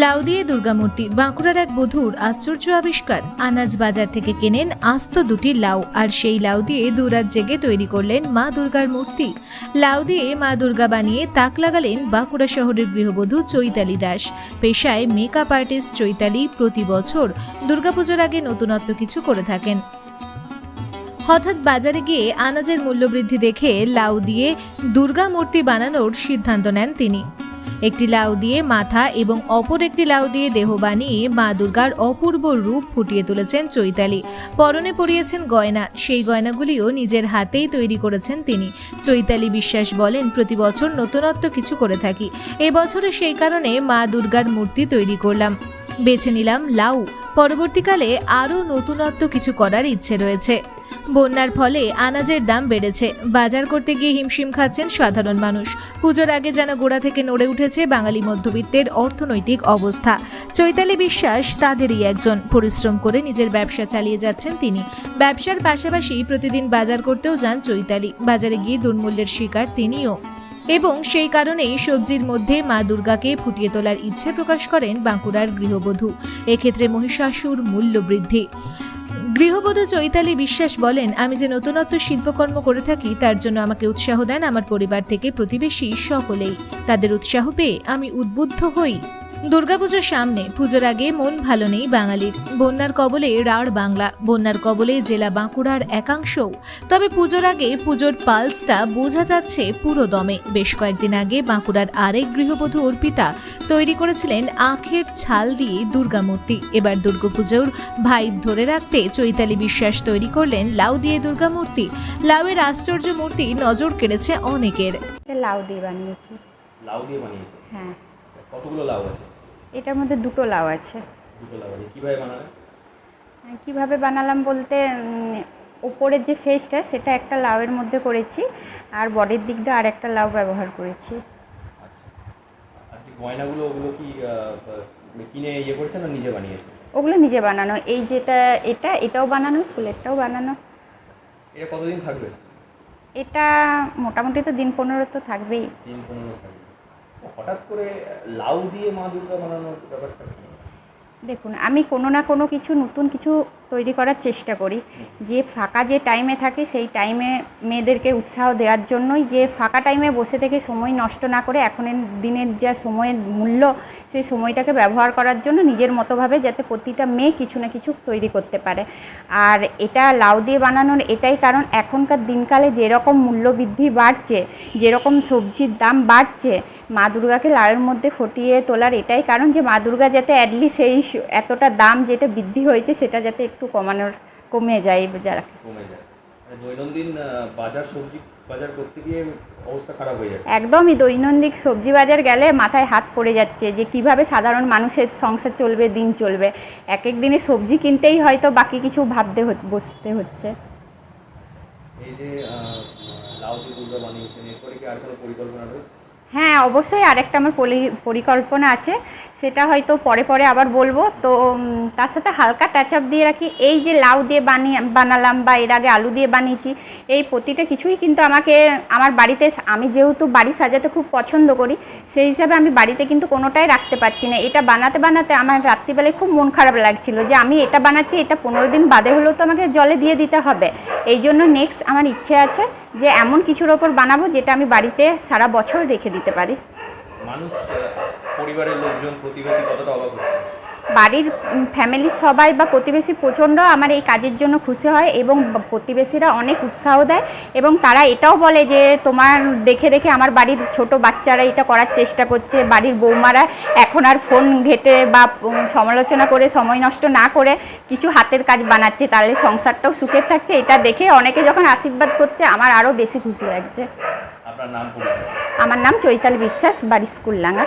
লাউ দিয়ে দুর্গামূর্তি। বাঁকুড়ার এক বধূর আশ্চর্য আবিষ্কার। আনাজ বাজার থেকে কেনেন আস্ত দুটি লাউ, আর সেই লাউ দিয়ে দুরাত জেগে তৈরি করলেন মা দুর্গার মূর্তি। লাউ দিয়ে মা দুর্গা বানিয়ে তাক লাগালেন বাঁকুড়া শহরের গৃহবধূ চৈতালি দাস। পেশায় মেকআপ আর্টিস্ট চৈতালি প্রতি বছর দুর্গাপুজোর আগে নতুনত্ব কিছু করে থাকেন। হঠাৎ বাজারে গিয়ে আনাজের মূল্যবৃদ্ধি দেখে লাউ দিয়ে দুর্গা মূর্তি বানানোর সিদ্ধান্ত নেন তিনি। একটি লাউ দিয়ে মাথা এবং অপর একটি লাউ দিয়ে দেহ বানিয়ে মা দুর্গার অপূর্ব রূপ ফুটিয়ে তুলেছেন চৈতালি। পরনে পরিয়েছেন গয়না, সেই গয়নাগুলিও নিজের হাতেই তৈরি করেছেন তিনি। চৈতালি বিশ্বাস বলেন, প্রতি বছর নতুনত্ব কিছু করে থাকি। এবছরে সেই কারণে মা দুর্গার মূর্তি তৈরি করলাম, বেছে নিলাম লাউ। পরবর্তীকালে আরও নতুনত্ব কিছু করার ইচ্ছে রয়েছে। বন্যার ফলে আনাজের দাম বেড়েছে, বাজার করতে গিয়ে হিমশিম খাচ্ছেন সাধারণ মানুষ। পুজোর আগে যেন গোড়া থেকে নড়ে উঠেছে বাঙালি মধ্যবিত্তের অর্থনৈতিক অবস্থা। চৈতালি বিশ্বাস তাদেরই একজন। পরিশ্রম করে নিজের ব্যবসা চালিয়ে যাচ্ছেন তিনি। ব্যবসার পাশাপাশি প্রতিদিন বাজার করতেও যান চৈতালি। বাজারে গিয়ে দুর্মূল্যের শিকার তিনিও, এবং সেই কারণেই সবজির মধ্যে মা দুর্গাকে ফুটিয়ে তোলার ইচ্ছে প্রকাশ করেন বাঁকুড়ার গৃহবধূ। এক্ষেত্রে মহিষাসুর মূল্য বৃদ্ধি। গৃহবধূ চৈতালি বিশ্বাস বলেন, আমি যে নতুনত্ব শিল্পকর্ম করে থাকি তার জন্য আমাকে উৎসাহ দেন আমার পরিবার থেকে প্রতিবেশী সকলেই। তাদের উৎসাহ পেয়ে আমি উদ্বুদ্ধ হই। দুর্গাপুজোর সামনে, পুজোর আগে মন ভালো নেই বাঙালির। বন্যার কবলে রাঢ় বাংলা, বন্যার কবলে জেলা বাঁকুড়ার একাংশও। তবে পুজোর আগে পুজোর পালসটা বোঝা যাচ্ছে পুরো দমে। বেশ কয়েকদিন আগে বাঁকুড়ার আরেক গৃহবধূ অর্পিতা তৈরি করেছিলেন আখের ছাল দিয়ে দুর্গামূর্তি। এবার দুর্গাপুজোর ভাইব ধরে রাখতে চৈতালি বিশ্বাস তৈরি করলেন লাউ দিয়ে দুর্গামূর্তি। লাউয়ের আশ্চর্য মূর্তি নজর কেড়েছে অনেকের। লাউ দিয়ে বানিয়েছি। লাউ দিয়ে বানিয়েছে? হ্যাঁ। কতগুলো লাউ আছে? এটার মধ্যে দুটো লাউ আছে। দুটো লাউ আছে। কিভাবে বানালে? কিভাবে বানালাম বলতে, উপরের যে ফেসটা সেটা একটা লাউয়ের মধ্যে করেছি, আর বডির দিকটা আর একটা লাউ ব্যবহার করেছি। আচ্ছা, আর যে গয়নাগুলো ওগুলো কি কিনে করেছেন না নিজে বানিয়েছেন? ওগুলো নিজে বানানো। এই যেটা এটাও বানানো, ফুলেরটাও বানানো। এটা কতদিন থাকবে? এটা মোটামুটি তো দিন 15 তো থাকবেই। দিন 15 থাকবে। হঠাৎ করে লাউ দিয়ে মা দুর্গা বানানোর ব্যাপারটা কি? দেখুন, আমি কোনো না কোনো কিছু নতুন কিছু তৈরি করার চেষ্টা করি। যে ফাঁকা যে টাইমে থাকে সেই টাইমে মেয়েদেরকে উৎসাহ দেওয়ার জন্যই, যে ফাঁকা টাইমে বসে থেকে সময় নষ্ট না করে এখনের দিনের যা সময়ের মূল্য সেই সময়টাকে ব্যবহার করার জন্য নিজের মতোভাবে যাতে প্রতিটা মেয়ে কিছু না কিছু তৈরি করতে পারে। আর এটা লাউ দিয়ে বানানোর এটাই কারণ, এখনকার দিনকালে যেরকম মূল্যবৃদ্ধি বাড়ছে, যেরকম সবজির দাম বাড়ছে, মা দুর্গাকে লাউয়ের মধ্যে ফুটিয়ে তোলার এটাই কারণ যে মা দুর্গা যাতে অ্যাটলিস্ট সেই এতটা দাম যেটা বৃদ্ধি হয়েছে সেটা যাতে একটু কমে যায়। দৈনন্দিন সবজি বাজার করতে গিয়ে অবস্থা খারাপ হয়ে যায়। একদমই, দৈনন্দিন সবজি বাজার গেলে মাথায় হাত পড়ে যাচ্ছে যে কিভাবে সাধারণ মানুষের সংসার চলবে, দিন চলবে। এক এক দিনে সবজি কিনতেই হয়তো বাকি কিছু ভাবতে বসতে হচ্ছে। এই যে লাউ দিয়ে দুর্গা বানিয়েছেন, এরপরে কি আর কোনো পরিকল্পনা রয়েছে? হ্যাঁ, অবশ্যই আরেকটা আমার পরিকল্পনা আছে, সেটা হয়তো পরে আবার বলবো। তো তার সাথে হালকা টাচ আপ দিয়ে রাখি। এই যে লাউ দিয়ে বানালাম বা এর আগে আলু দিয়ে বানিয়েছি, এই প্রতিটা কিছুই কিন্তু আমাকে আমার বাড়িতে, আমি যেহেতু বাড়ি সাজাতে খুব পছন্দ করি, সেই হিসাবে আমি বাড়িতে কিন্তু কোনোটাই রাখতে পারছি না। এটা বানাতে আমার রাত্রিবেলায় খুব মন খারাপ লাগছিল যে আমি এটা বানাচ্ছি, এটা 15 দিন বাদে হলেও তো আমাকে জলে দিয়ে দিতে হবে। এই জন্য নেক্সট আমার ইচ্ছে আছে যে এমন কিছুর ওপর বানাবো যেটা আমি বাড়িতে সারা বছর রেখে দিতে পারি। মানুষ, পরিবারের লোকজন, প্রতিবেশী কতটা অবাক হচ্ছে? বাড়ির ফ্যামিলির সবাই বা প্রতিবেশী প্রচণ্ড আমার এই কাজের জন্য খুশি হয়, এবং প্রতিবেশীরা অনেক উৎসাহ দেয়, এবং তারা এটাও বলে যে তোমার দেখে দেখে আমার বাড়ির ছোট বাচ্চারা এটা করার চেষ্টা করছে। বাড়ির বৌমারা এখন আর ফোন ঘেঁটে বা সমালোচনা করে সময় নষ্ট না করে কিছু হাতের কাজ বানাচ্ছে, তাহলে সংসারটাও সুখের থাকছে। এটা দেখে অনেকে যখন আশীর্বাদ করছে আমার আরও বেশি খুশি লাগছে। আপনার নাম? আমার নাম চৈতালি বিশ্বাস, বাড়ি স্কুলডাঙ্গা।